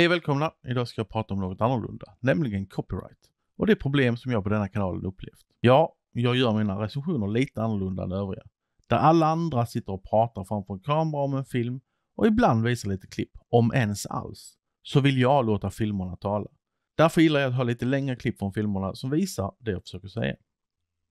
Hej och välkomna! Idag ska jag prata om något annorlunda, nämligen copyright. Och det problem som jag på denna kanalen upplevt. Ja, jag gör mina recensioner lite annorlunda än övriga. Där alla andra sitter och pratar framför en kamera om en film och ibland visar lite klipp, om ens alls. Så vill jag låta filmerna tala. Därför gillar jag att ha lite längre klipp från filmerna som visar det jag försöker säga.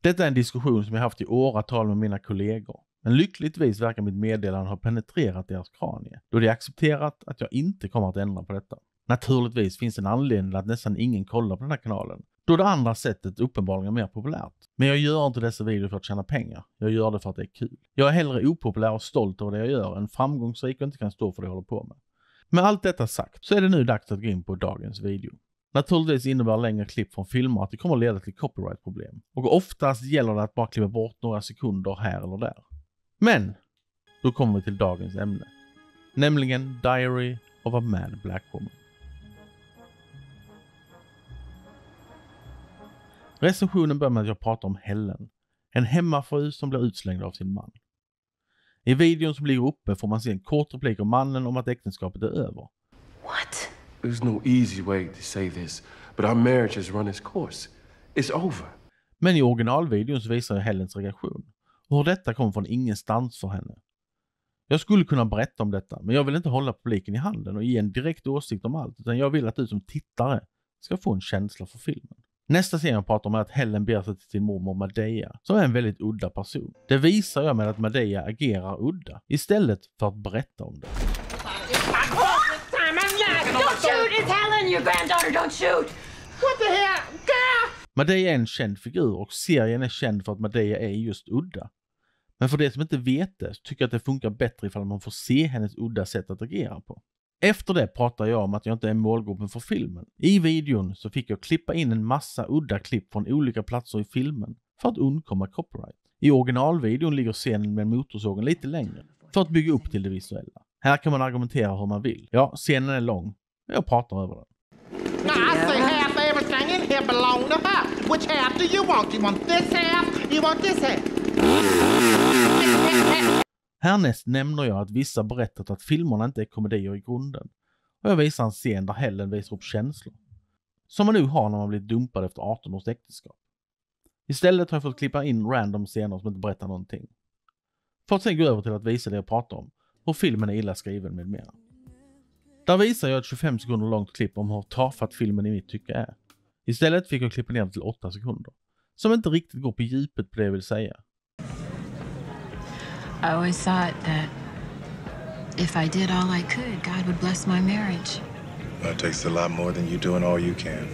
Detta är en diskussion som jag haft i åratal med mina kollegor. Men lyckligtvis verkar mitt meddelande ha penetrerat deras kranie, då de accepterat att jag inte kommer att ändra på detta. Naturligtvis finns en anledning att nästan ingen kollar på den här kanalen, då det andra sättet uppenbarligen är mer populärt. Men jag gör inte dessa videor för att tjäna pengar, jag gör det för att det är kul. Jag är hellre opopulär och stolt över det jag gör än framgångsrik och inte kan stå för det jag håller på med. Med allt detta sagt så är det nu dags att gå in på dagens video. Naturligtvis innebär längre klipp från filmer att det kommer att leda till copyright-problem. Och oftast gäller det att bara klippa bort några sekunder här eller där. Men, då kommer vi till dagens ämne. Nämligen Diary of a Mad Black Woman. Recensionen börjar med att jag pratar om Helen. En hemmafru som blir utslängd av sin man. I videon som ligger uppe får man se en kort replik av mannen om att äktenskapet är över. What? There's no easy way to say this, but our marriage has run its course. It's over. Men i originalvideon så visar jag Helens reaktion. Och hur detta kom från ingenstans för henne. Jag skulle kunna berätta om detta, men jag vill inte hålla publiken i handen och ge en direkt åsikt om allt, utan jag vill att du som tittare ska få en känsla för filmen. Nästa scen jag pratar om är att Helen ber sig till sin mormor Madea, som är en väldigt udda person. Det visar jag med att Madea agerar udda, istället för att berätta om det. Don't shoot! It's Helen, your granddaughter. Don't shoot! What the hell? Madea är en känd figur och serien är känd för att Madea är just udda. Men för det som inte vet det tycker jag att det funkar bättre ifall man får se hennes udda sätt att agera på. Efter det pratar jag om att jag inte är målgruppen för filmen. I videon så fick jag klippa in en massa udda klipp från olika platser i filmen för att undkomma copyright. I originalvideon ligger scenen med motorsågen lite längre för att bygga upp till det visuella. Här kan man argumentera hur man vill. Ja, scenen är lång. Jag pratar över den. Now, I say half everything in here belong to her. Which half do you want? You want this half? You want this half? Härnäst nämner jag att vissa berättat att filmerna inte är komedier i grunden. Och jag visar en scen där Helen visar upp känslor. Som man nu har när man blir dumpad efter 18 års äktenskap. Istället har jag fått klippa in random scener som inte berättar någonting. För att sen gå över till att visa det jag pratar om. Hur filmen är illa skriven med mera. Där visar jag ett 25 sekunder långt klipp om hur tafatt filmen i mitt tycke är. Istället fick jag klippa ner till 8 sekunder. Som inte riktigt går på djupet på det jag vill säga. I always thought that if I did all I could, God would bless my marriage. That takes a lot more than you doing all you can.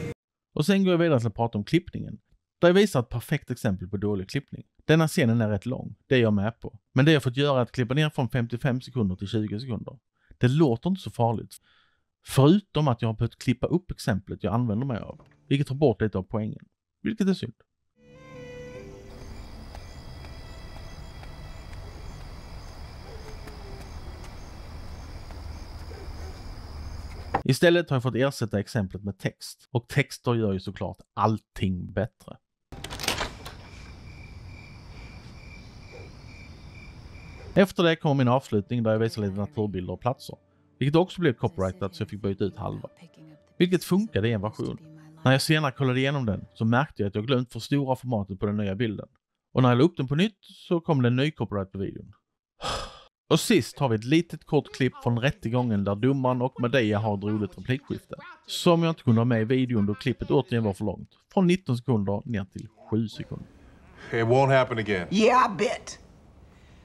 Och sen går jag vidare till att prata om klippningen. Där jag visar ett perfekt exempel på dålig klippning. Denna scenen är rätt lång, det är jag med på. Men det jag fått göra är att klippa ner från 55 sekunder till 20 sekunder. Det låter inte så farligt. Förutom att jag har behövt klippa upp exemplet jag använder mig av. Vilket tar bort lite av poängen. Vilket är synd. Istället har jag fått ersätta exemplet med text. Och texter gör ju såklart allting bättre. Efter det kommer min avslutning där jag visar lite naturbilder och platser. Vilket också blev copyrightat så jag fick byta ut halva. Vilket funkade i en version. När jag senare kollade igenom den så märkte jag att jag glömt förstora formatet på den nya bilden. Och när jag la upp den på nytt så kom det en ny copyright på videon. Och sist har vi ett litet kort klipp från rättegången där domaren och Madea har ett roligt replikskifte. Som jag inte kunde ha med i videon då klippet återigen var för långt. Från 19 sekunder ner till 7 sekunder. It won't happen again. Yeah, I bet.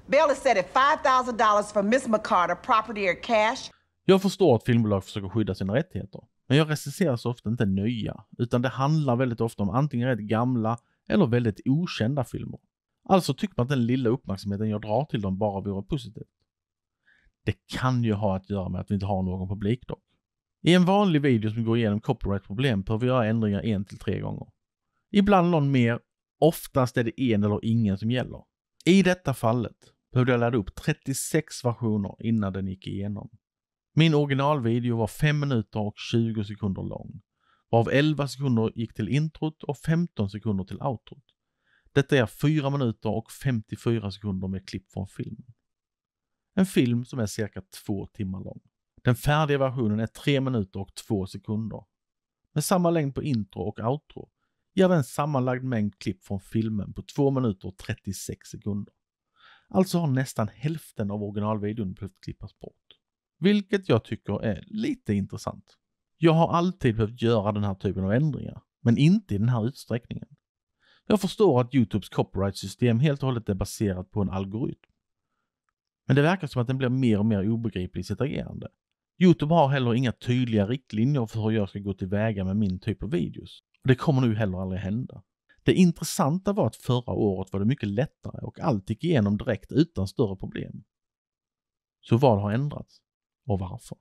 Bail has set at $5,000 for Miss McCarter, property or cash. Jag förstår att filmbolag försöker skydda sina rättigheter. Men jag recenserar så ofta inte nya. Utan det handlar väldigt ofta om antingen rätt gamla eller väldigt okända filmer. Alltså tycker man att den lilla uppmärksamheten jag drar till dem bara vore positivt. Det kan ju ha att göra med att vi inte har någon publik dock. I en vanlig video som går igenom copyright-problem behöver vi göra ändringar 1 till 3 gånger. Ibland någon mer, oftast är det en eller ingen som gäller. I detta fallet behövde jag ladda upp 36 versioner innan den gick igenom. Min originalvideo var 5 minuter och 20 sekunder lång. Varav 11 sekunder gick till introt och 15 sekunder till outrot. Detta är 4 minuter och 54 sekunder med klipp från filmen. En film som är cirka 2 timmar lång. Den färdiga versionen är 3 minuter och 2 sekunder. Med samma längd på intro och outro ger den sammanlagd mängd klipp från filmen på 2 minuter och 36 sekunder. Alltså har nästan hälften av originalvideon behövt klippas bort. Vilket jag tycker är lite intressant. Jag har alltid behövt göra den här typen av ändringar, men inte i den här utsträckningen. Jag förstår att YouTubes copyright-system helt och hållet är baserat på en algoritm. Men det verkar som att den blir mer och mer obegriplig i sitt agerande. YouTube har heller inga tydliga riktlinjer för hur jag ska gå tillväga med min typ av videos. Och det kommer nu heller aldrig hända. Det intressanta var att förra året var det mycket lättare och allt gick igenom direkt utan större problem. Så vad har ändrats? Och varför?